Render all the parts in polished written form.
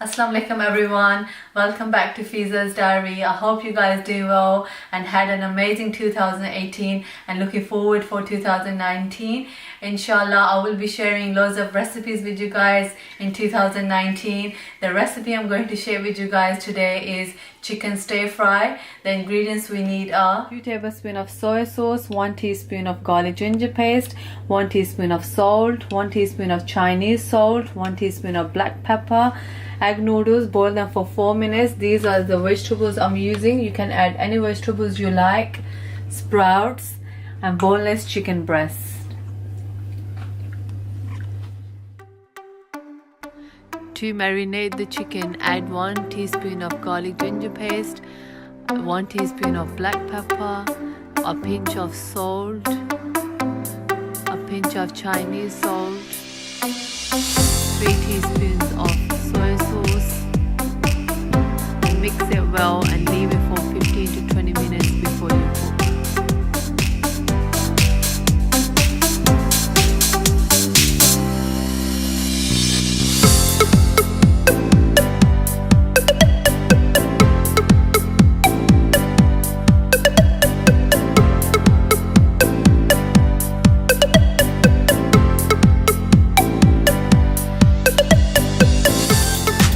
Assalamu alaikum everyone. Welcome back to Fiza's Diary. I hope you guys do well and had an amazing 2018 and looking forward for 2019. Inshallah, I will be sharing loads of recipes with you guys in 2019. The recipe I'm going to share with you guys today is chicken stir fry. The ingredients we need are 2 tablespoons of soy sauce, 1 teaspoon of garlic ginger paste, 1 teaspoon of salt, 1 teaspoon of Chinese salt, 1 teaspoon of black pepper, egg noodles, boil them for 4 minutes. These are the vegetables I'm using. You can add any vegetables you like, sprouts, and boneless chicken breast. To marinate the chicken, add 1 teaspoon of garlic ginger paste, 1 teaspoon of black pepper, a pinch of salt, a pinch of Chinese salt, 3 teaspoons of soy sauce, and mix it well and leave it for 15 to 20 minutes before you cook.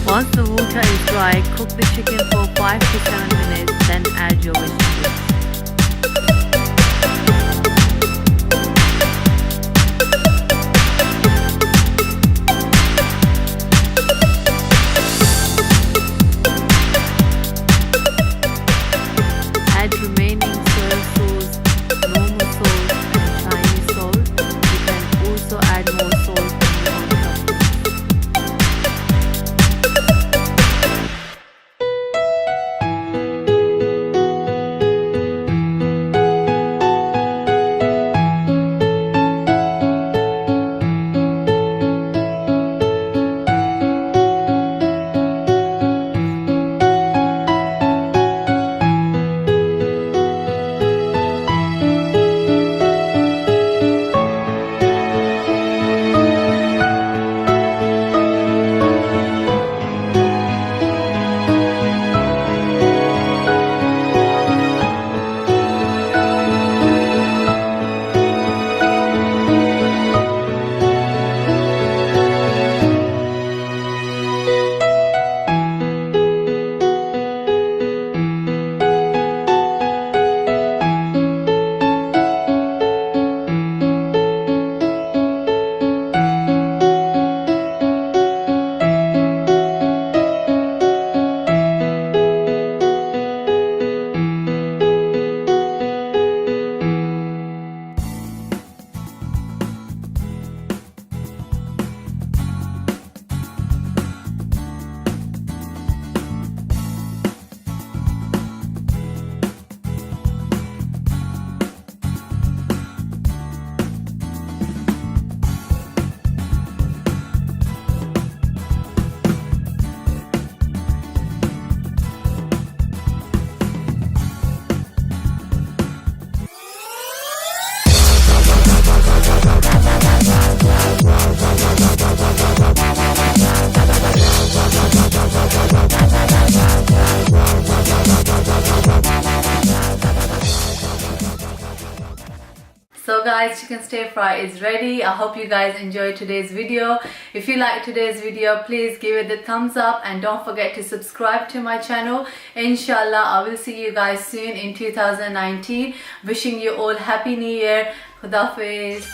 Once the water is dry, cook the chicken for 5 to 7 minutes, then add your vegetables. Add remaining soy sauce, normal salt and Chinese salt. You can also add more salt when you want to. So guys, chicken stir fry is ready. I hope you guys enjoyed today's video. If you like today's video, please give it the thumbs up and don't forget to subscribe to my channel. Inshallah, I will see you guys soon in 2019. Wishing you all happy new year. Khuda Hafiz.